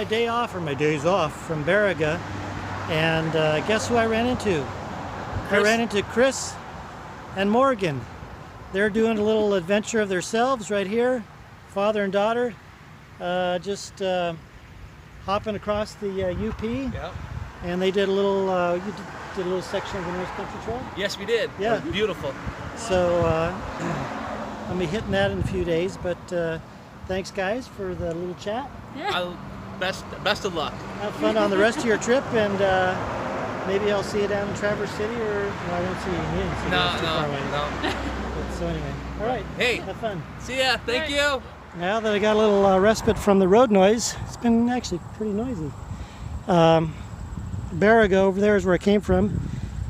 day off, or my days off, from Baraga, and guess who I ran into? I ran into Chris and Morgan. They're doing a little adventure of themselves right here, father and daughter, just hopping across the UP. Yep. And they did a little, you did a little section of the North Country Trail? Yes, we did. Yeah. It was beautiful. So I'll be hitting that in a few days, but thanks guys for the little chat. Yeah. Best of luck. Have fun on the rest of your trip, and maybe I'll see you down in Traverse City, or no, I won't see you in Union City. No. But, so anyway, all right. Hey, have fun. See ya. Thank you. Now that I got a little respite from the road noise, it's been actually pretty noisy. Baraga over there is where I came from,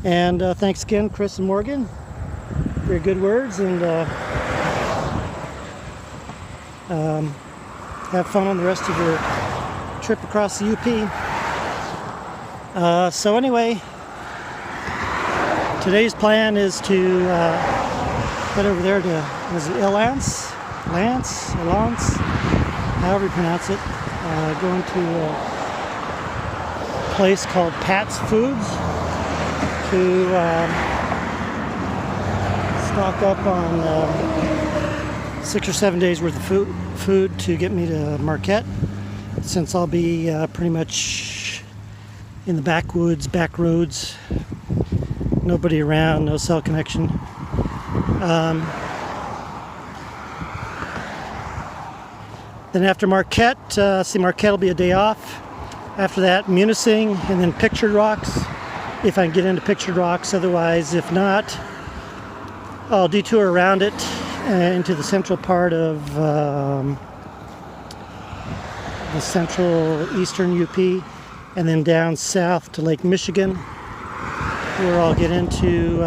and thanks again, Chris and Morgan, for your good words, and have fun on the rest of your trip across the UP. So anyway, today's plan is to head over there to, is it Lance, however you pronounce it, going to a place called Pat's Foods to stock up on 6 or 7 days worth of food to get me to Marquette, since I'll be pretty much in the backwoods, back roads, nobody around, no cell connection. Then after Marquette, Marquette will be a day off. After that, Munising, and then Pictured Rocks, if I can get into Pictured Rocks. Otherwise, if not, I'll detour around it into the central part of the central eastern UP, and then down south to Lake Michigan, where I'll get into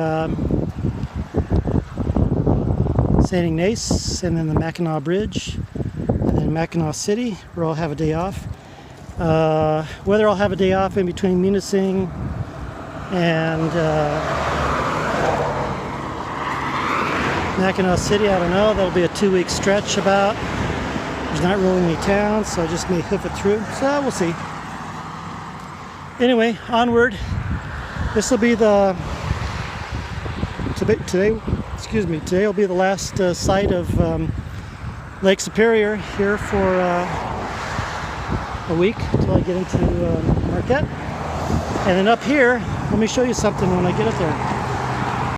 St. Ignace, and then the Mackinac Bridge, and then Mackinac City, where I'll have a day off. Whether I'll have a day off in between Munising and Mackinac City, I don't know. That'll be a 2-week stretch about. There's not really any towns, so I just may hoof it through. So we'll see. Anyway, onward. This will be the today will be the last sight of Lake Superior here for a week until I get into Marquette. And then up here, let me show you something when I get up there.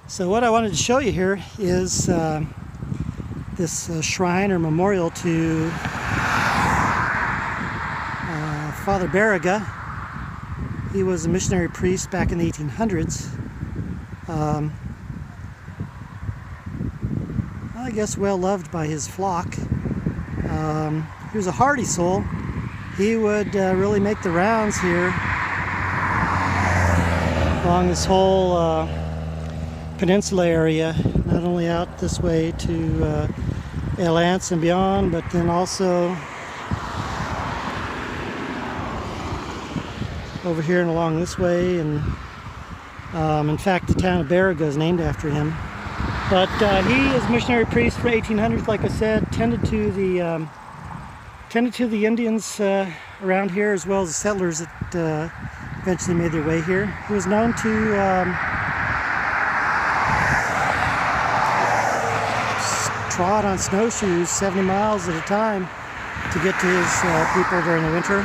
So what I wanted to show you here is this shrine or memorial to Father Baraga. He was a missionary priest back in the 1800s. I guess well loved by his flock. He was a hardy soul. He would really make the rounds here along this whole peninsula area, not only out this way to Lance and beyond, but then also over here and along this way. And in fact, the town of Baraga is named after him. But he is a missionary priest for 1800s, like I said, tended to the Indians around here, as well as the settlers that eventually made their way here. He was known to trot on snowshoes 70 miles at a time to get to his people during the winter.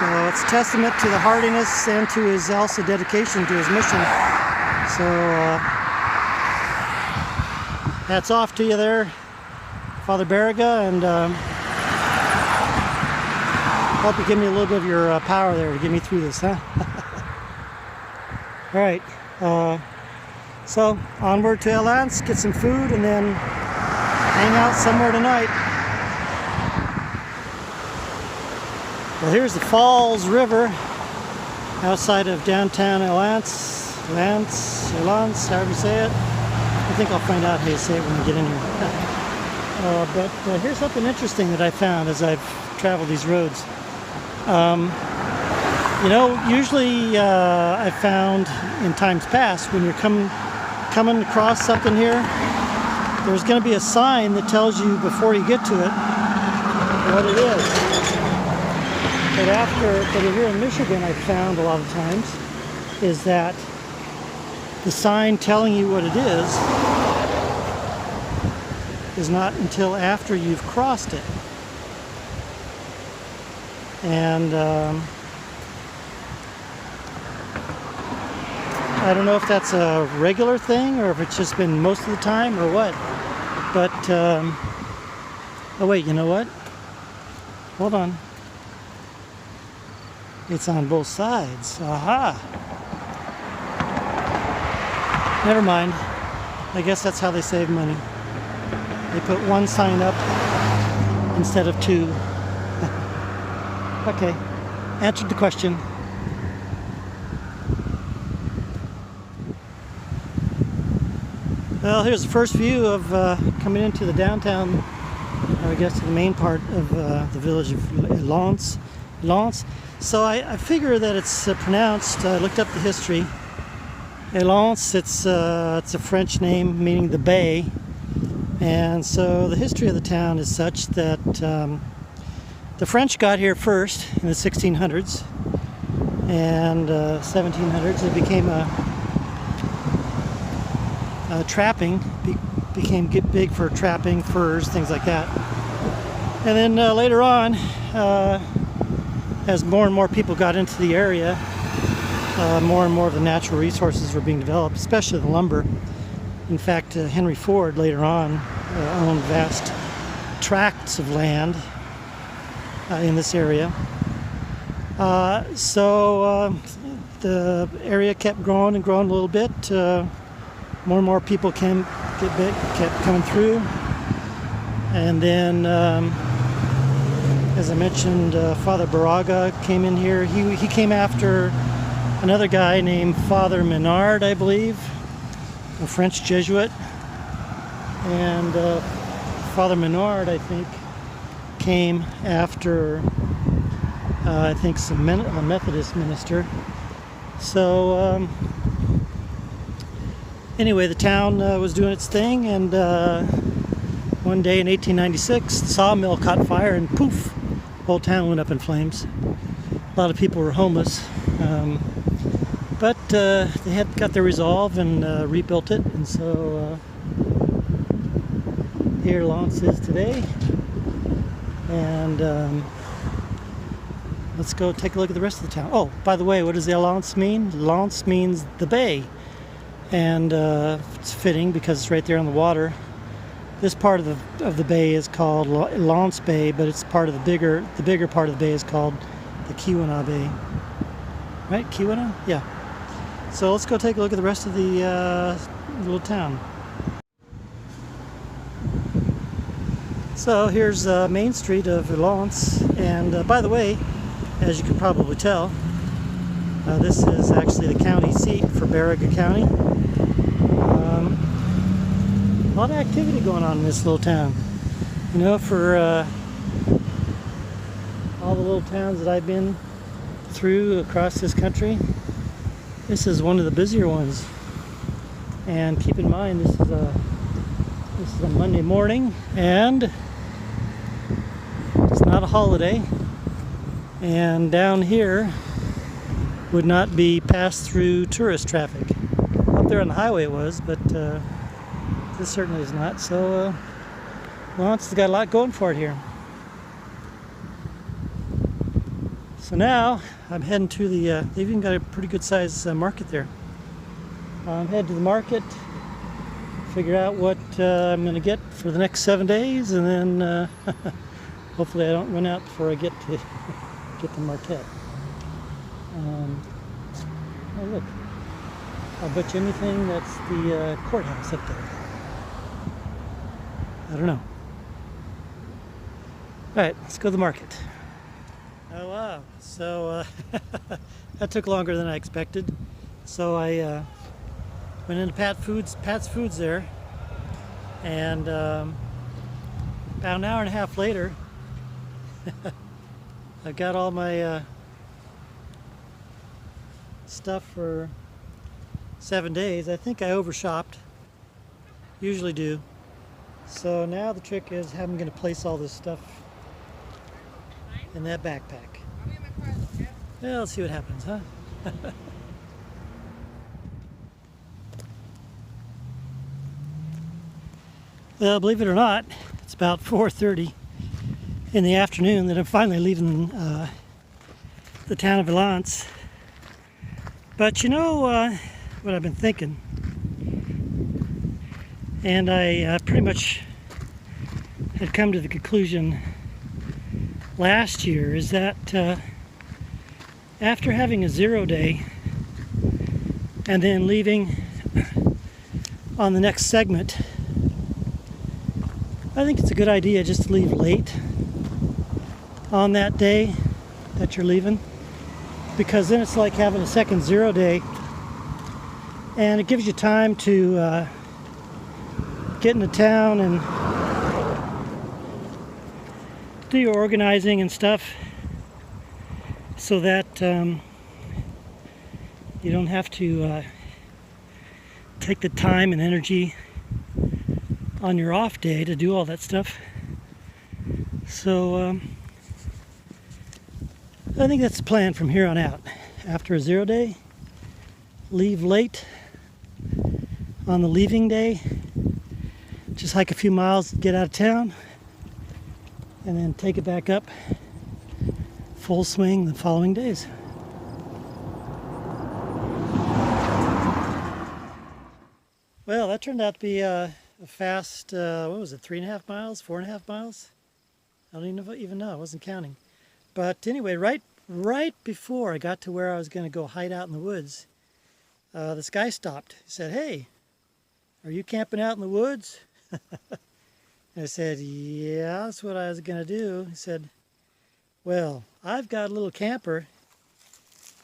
So it's a testament to the hardiness and to his also dedication to his mission. So hats off to you there, Father Baraga, and hope you give me a little bit of your power there to get me through this, huh? All right, so onward to Lance, get some food, and then hang out somewhere tonight. Well, here's the Falls River outside of downtown Lance, however you say it. I think I'll find out how you say it when we get in here. But here's something interesting that I found as I've traveled these roads. You know, usually I've found in times past when you're coming across something here, there's going to be a sign that tells you before you get to it what it is. But here in Michigan, I found a lot of times is that the sign telling you what it is not until after you've crossed it. And I don't know if that's a regular thing or if it's just been most of the time or what. But, oh wait, you know what? Hold on. It's on both sides. Aha! Never mind. I guess that's how they save money. They put one sign up instead of two. Okay, answered the question. Well, here's the first view of coming into the downtown, I guess the main part of the village of Lens. So I figure that it's pronounced, I looked up the history. Lens, it's a French name meaning the bay. And so the history of the town is such that the French got here first in the 1600s, and 1700s it became trapping, became big for trapping, furs, things like that. And then later on, as more and more people got into the area, more and more of the natural resources were being developed, especially the lumber. In fact, Henry Ford later on owned vast tracts of land in this area. So the area kept growing and growing a little bit. More and more people kept coming through. And then, as I mentioned, Father Baraga came in here. He came after another guy named Father Menard, I believe, a French Jesuit. And Father Menard, I think, came after, I think, a Methodist minister. So, anyway, the town was doing its thing, and one day in 1896, the sawmill caught fire, and poof, the whole town went up in flames. A lot of people were homeless, but they had got their resolve and rebuilt it, and so here Lens is today. And let's go take a look at the rest of the town. Oh, by the way, what does the Lens mean? Lens means the bay. And it's fitting because it's right there on the water. This part of the bay is called Lens Bay, but it's part of the bigger part of the bay is called the Keweenaw Bay. Right, Keweenaw? Yeah. So let's go take a look at the rest of the little town. So here's Main Street of Lens, and by the way, as you can probably tell, this is actually the county seat for Baraga County. A lot of activity going on in this little town. You know, for all the little towns that I've been through across this country, this is one of the busier ones. And keep in mind, this is a Monday morning, and it's not a holiday. And down here would not be passed through tourist traffic. Up there on the highway it was, but this certainly is not. So, well, it's got a lot going for it here. So now I'm heading to the, they've even got a pretty good size market there. I'm heading to the market, figure out what I'm going to get for the next 7 days, and then hopefully I don't run out before I get to get the Marquette. Oh look, I'll bet you anything that's the courthouse up there. I don't know. Alright, let's go to the market. Oh wow, so that took longer than I expected. So I went into Pat's Foods there, and about an hour and a half later, I've got all my stuff for 7 days. I think I overshopped. Usually do. So now the trick is how I'm going to place all this stuff in that backpack. Well, let's see what happens, huh? Well, believe it or not, it's about 4:30 in the afternoon that I'm finally leaving the town of Valence. But you know what I've been thinking, and I pretty much had come to the conclusion last year, is that after having a 0 day and then leaving on the next segment, I think it's a good idea just to leave late on that day that you're leaving, because then it's like having a second 0 day, and it gives you time to get into town and do your organizing and stuff, so that you don't have to take the time and energy on your off day to do all that stuff. So I think that's the plan from here on out. After a 0 day, leave late on the leaving day, just hike a few miles, get out of town, and then take it back up full swing the following days. Well, that turned out to be a fast, what was it, 3.5 miles, 4.5 miles? I don't even know, I wasn't counting. But anyway, right before I got to where I was going to go hide out in the woods, this guy stopped. He said, "Hey, are you camping out in the woods?" I said, "Yeah, that's what I was going to do." He said, "Well, I've got a little camper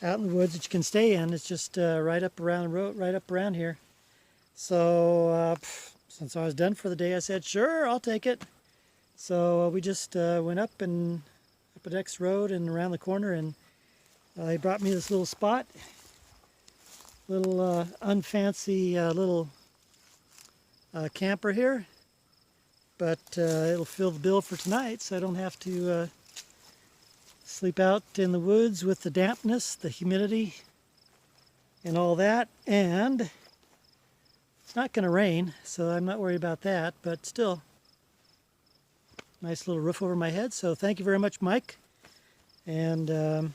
out in the woods that you can stay in. It's just right up around the road, right up around here." So since I was done for the day, I said, "Sure, I'll take it." So we just went up the next road and around the corner, and he brought me this little spot, little unfancy little camper here, but it'll fill the bill for tonight, so I don't have to sleep out in the woods with the dampness, the humidity, and all that. And it's not going to rain, so I'm not worried about that, but still, nice little roof over my head. So thank you very much, Mike. And you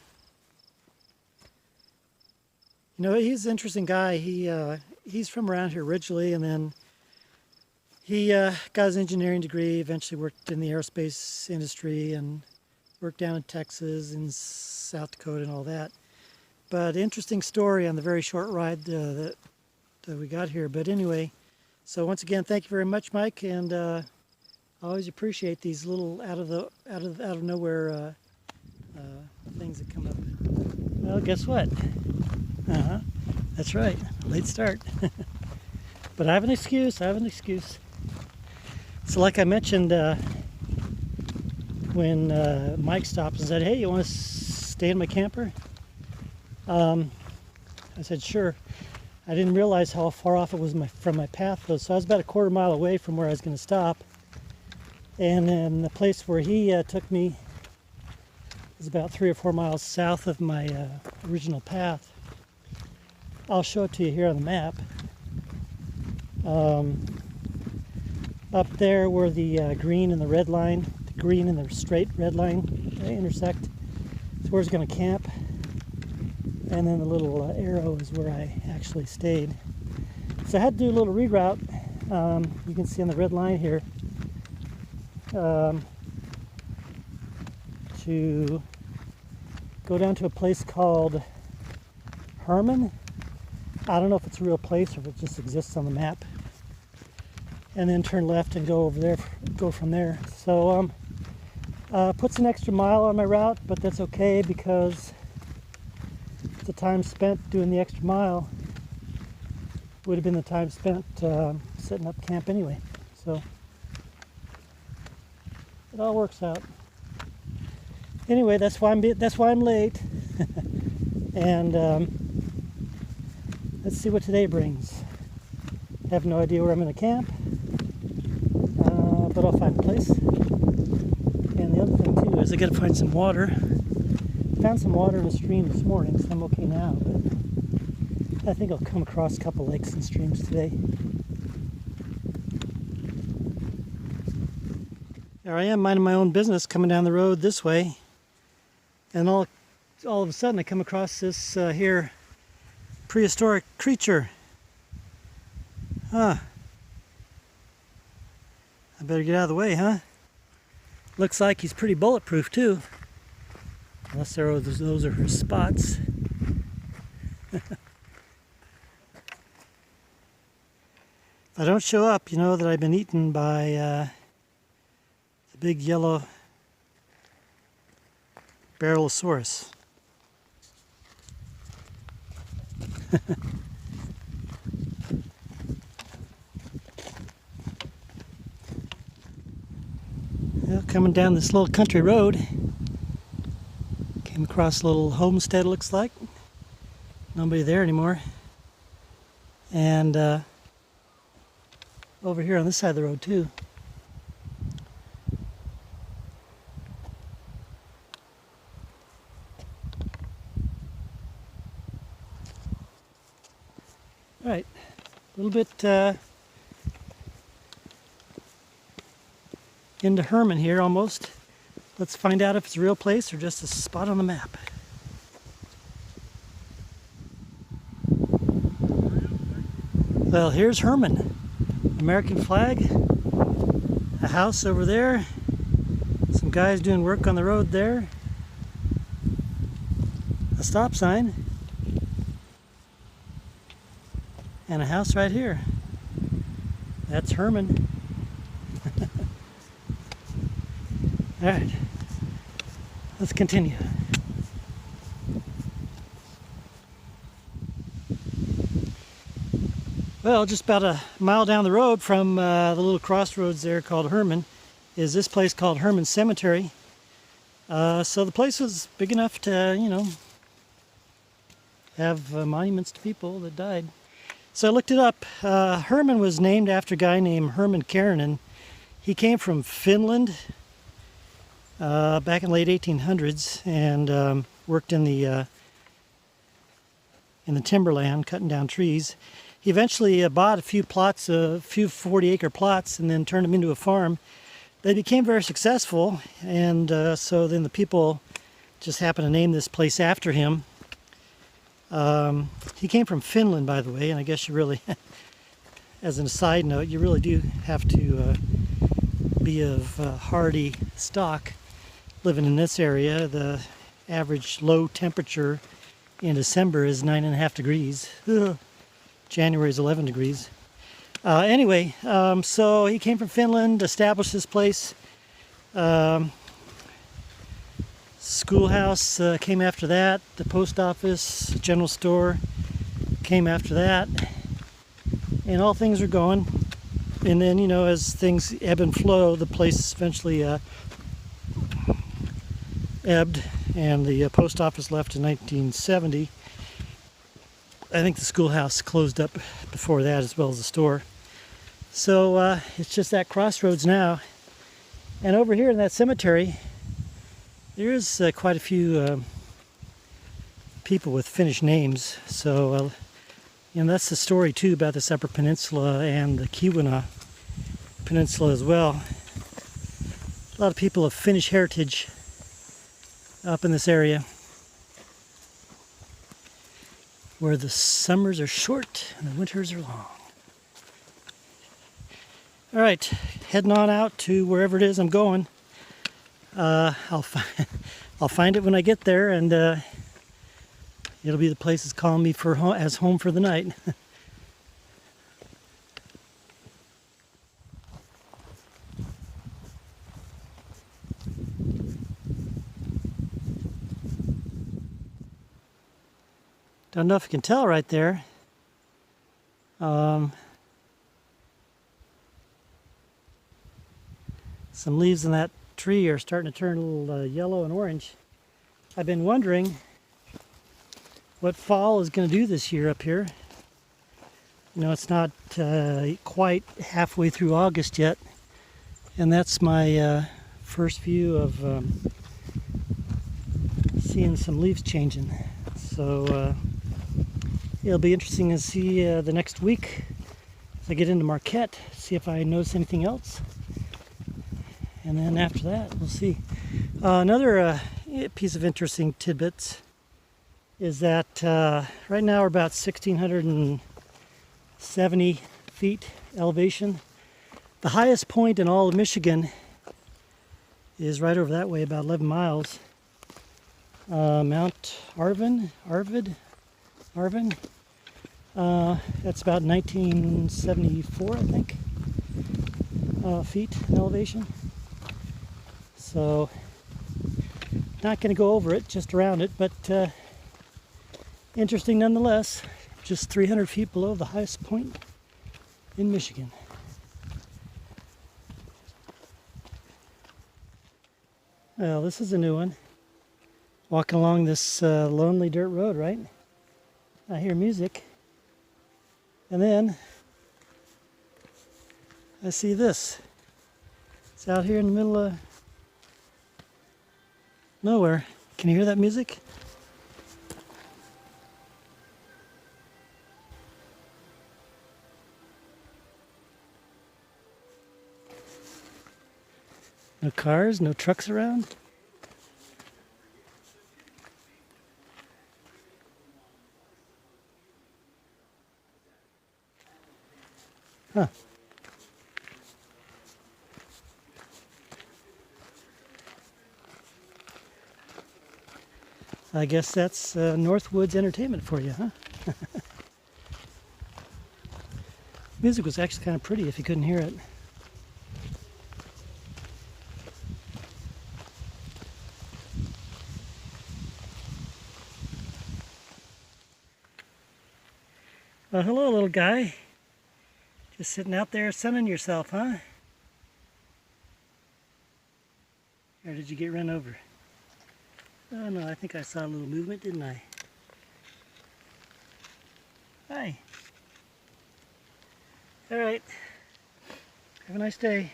know, he's an interesting guy. He's from around here originally, and then he got his engineering degree, eventually worked in the aerospace industry, and worked down in Texas and South Dakota and all that. But interesting story on the very short ride that we got here. But anyway, so once again, thank you very much, Mike, and I always appreciate these little out of nowhere things that come up. Well, guess what? That's right, late start. But I have an excuse. So like I mentioned, when Mike stopped and said, "Hey, you want to stay in my camper?" I said, "Sure." I didn't realize how far off it was from my path, though. So I was about a quarter mile away from where I was going to stop. And then the place where he took me is about 3 or 4 miles south of my original path. I'll show it to you here on the map. Up there where the green and the red line, the green and the straight red line intersect, is where I was going to camp. And then the little arrow is where I actually stayed. So I had to do a little reroute. You can see on the red line here, to go down to a place called Herman. I don't know if it's a real place or if it just exists on the map. And then turn left and go over there, go from there. So puts an extra mile on my route, but that's okay, because the time spent doing the extra mile would have been the time spent setting up camp anyway. So it all works out. Anyway, that's why I'm late. And let's see what today brings. I have no idea where I'm going to camp, but I'll find a place. And the other thing too is I gotta find some water. Found some water in the stream this morning, so I'm okay now, but I think I'll come across a couple lakes and streams today. There I am minding my own business coming down the road this way, and all of a sudden I come across this here prehistoric creature. Huh. I better get out of the way, huh? Looks like he's pretty bulletproof too. Unless those are her spots. If I don't show up, you know that I've been eaten by the big yellow Barrelosaurus. Well, coming down this little country road, came across a little homestead, looks like. Nobody there anymore. And over here on this side of the road too. All right, a little bit into Herman here almost. Let's find out if it's a real place or just a spot on the map. Well, here's Herman. American flag. A house over there. Some guys doing work on the road there. A stop sign. And a house right here. That's Herman. All right, let's continue. Well, just about a mile down the road from the little crossroads there called Herman is this place called Herman Cemetery. So the place was big enough to, you know, have monuments to people that died. So I looked it up. Herman was named after a guy named Herman Kärrinen. He came from Finland back in the late 1800s and worked in the timberland, cutting down trees. He eventually bought a few 40-acre plots, and then turned them into a farm. They became very successful, and so then the people just happened to name this place after him. He came from Finland, by the way, and I guess you really, as a side note, you really do have to be of hardy stock living in this area. The average low temperature in December is 9.5 degrees. Ugh. January is 11 degrees. Anyway, so he came from Finland, established this place. Schoolhouse came after that. The post office, general store came after that. And all things are going. And then, you know, as things ebb and flow, the place eventually ebbed, and the post office left in 1970. I think the schoolhouse closed up before that, as well as the store. So it's just that crossroads now. And over here in that cemetery, there's quite a few people with Finnish names. So, you know, that's the story too about this Upper Peninsula and the Keweenaw Peninsula as well. A lot of people of Finnish heritage up in this area, where the summers are short and the winters are long. All right, heading on out to wherever it is I'm going. I'll find it when I get there, and it'll be the place that's calling me as home for the night. Don't know if you can tell right there. Some leaves in that tree are starting to turn a little yellow and orange. I've been wondering what fall is going to do this year up here. You know, it's not quite halfway through August yet, and that's my first view of seeing some leaves changing. So it'll be interesting to see the next week as I get into Marquette, see if I notice anything else. And then after that, we'll see. Another piece of interesting tidbits is that right now we're about 1,670 feet elevation. The highest point in all of Michigan is right over that way, about 11 miles. Mount Arvin. That's about 1974, I think, feet in elevation. So, not going to go over it, just around it, but interesting nonetheless. Just 300 feet below the highest point in Michigan. Well, this is a new one. Walking along this lonely dirt road, right? I hear music. And then I see this. It's out here in the middle of nowhere. Can you hear that music? No cars, no trucks around. Huh. I guess that's Northwoods entertainment for you, huh? Music was actually kind of pretty if you couldn't hear it. Well, hello, little guy. Just sitting out there sunning yourself, huh? Or did you get run over? Oh no, I think I saw a little movement, didn't I? Hi. All right. Have a nice day.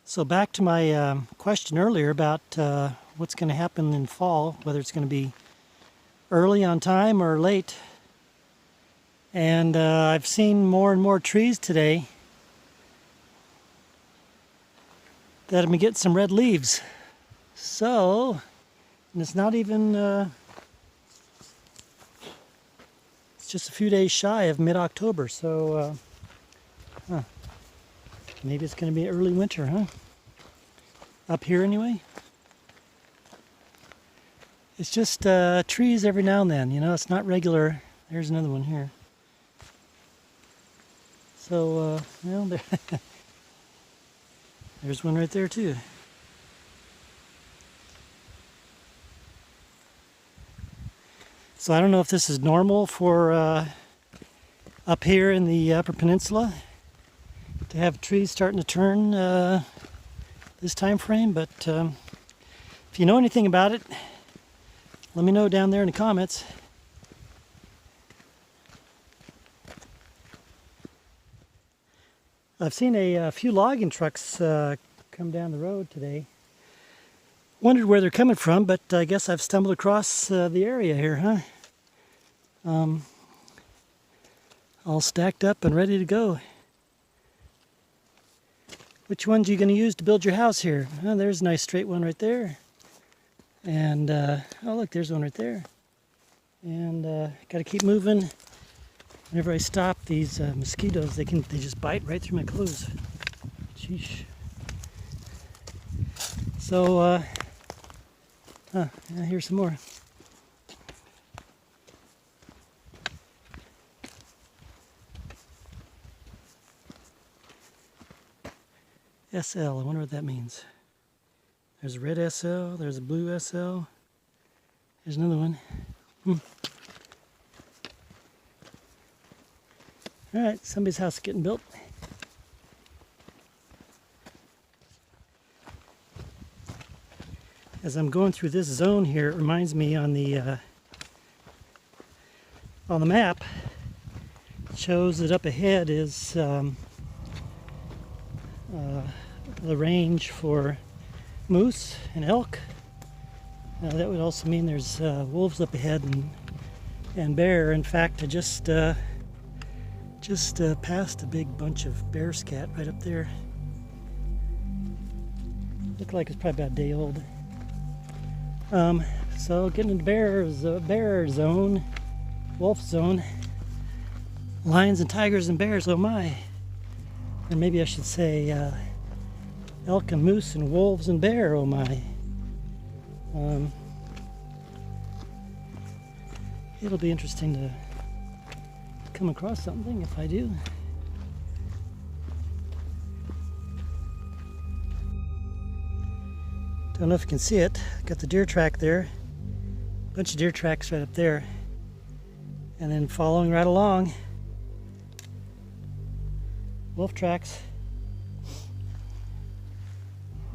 So back to my question earlier about what's going to happen in fall, whether it's going to be early on time or late. And I've seen more and more trees today that have been getting some red leaves. So, and it's not even, it's just a few days shy of mid-October. So, maybe it's going to be early winter, huh? Up here anyway. It's just trees every now and then, you know, it's not regular. There's another one here. So, well, there's one right there too. So I don't know if this is normal for up here in the Upper Peninsula to have trees starting to turn this time frame, but if you know anything about it, let me know down there in the comments. I've seen a few logging trucks come down the road today. Wondered where they're coming from, but I guess I've stumbled across the area here, huh? All stacked up and ready to go. Which ones are you going to use to build your house here? Oh, there's a nice straight one right there. And, oh look, there's one right there. And got to keep moving. Whenever I stop, these mosquitoes, they just bite right through my clothes. Sheesh. So, here's some more. SL, I wonder what that means. There's a red SL, there's a blue SL. There's another one. Alright, somebody's house is getting built. As I'm going through this zone here, it reminds me on the on the map shows that up ahead is the range for moose and elk. That would also mean there's wolves up ahead and bear. In fact, I just passed a big bunch of bear scat right up there. Looked like it's probably about a day old. So getting into bear zone, wolf zone, lions and tigers and bears, oh my. Or maybe I should say elk and moose and wolves and bear, oh my. It'll be interesting to come across something if I do. Don't know if you can see it. Got the deer track there. Bunch of deer tracks right up there. And then following right along, wolf tracks.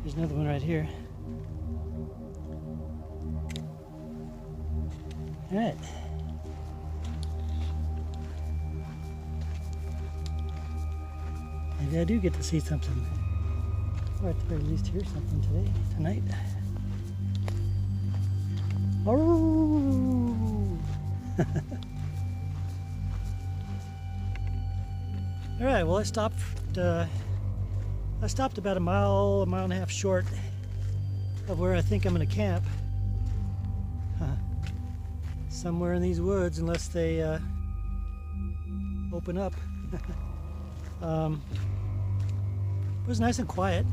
There's another one right here. All right. Maybe I do get to see something. Or at the very least hear something tonight. Oh! All right. Well, I stopped about a mile and a half short of where I think I'm going to camp. Somewhere in these woods, unless they open up. It was nice and quiet.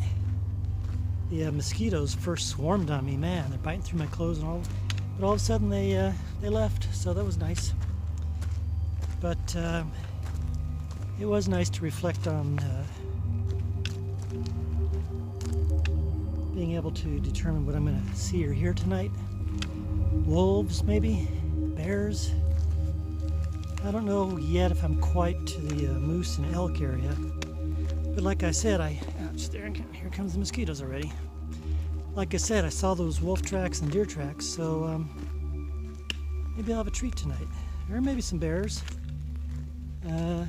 The mosquitoes first swarmed on me. Man, they're biting through my clothes and all. But all of a sudden they left, so that was nice. But it was nice to reflect on being able to determine what I'm going to see or hear tonight. Wolves, maybe. Bears. I don't know yet if I'm quite to the moose and elk area. But like I said, here comes the mosquitoes already. Like I said, I saw those wolf tracks and deer tracks, so maybe I'll have a treat tonight. Or maybe some bears. In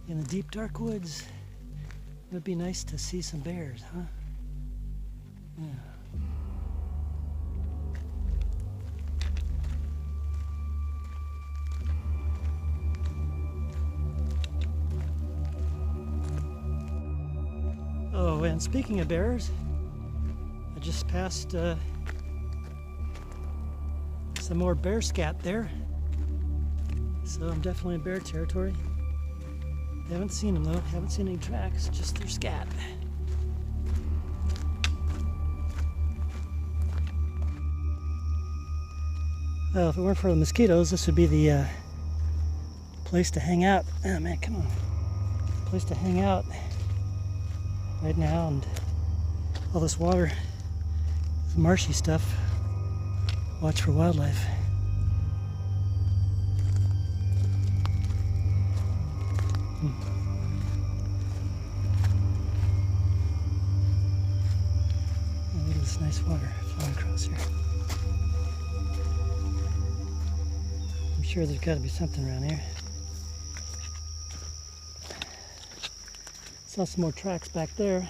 the deep, dark woods. It would be nice to see some bears, huh? Yeah. Oh, and speaking of bears, I just passed some more bear scat there. So I'm definitely in bear territory. Haven't seen them though, haven't seen any tracks, just their scat. Well, if it weren't for the mosquitoes, this would be the place to hang out. Oh man, come on. Place to hang out right now, and all this water, this marshy stuff. Watch for wildlife. Oh, look at this nice water flowing across here. I'm sure there's got to be something around here. Saw some more tracks back there.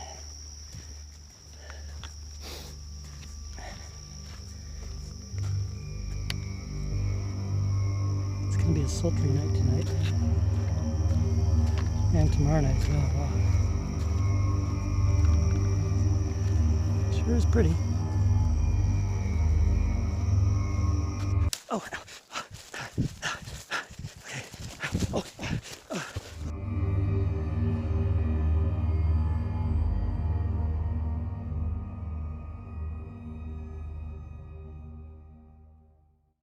It's going to be a sultry night tonight. And tomorrow night as well. Wow. Sure is pretty. Oh,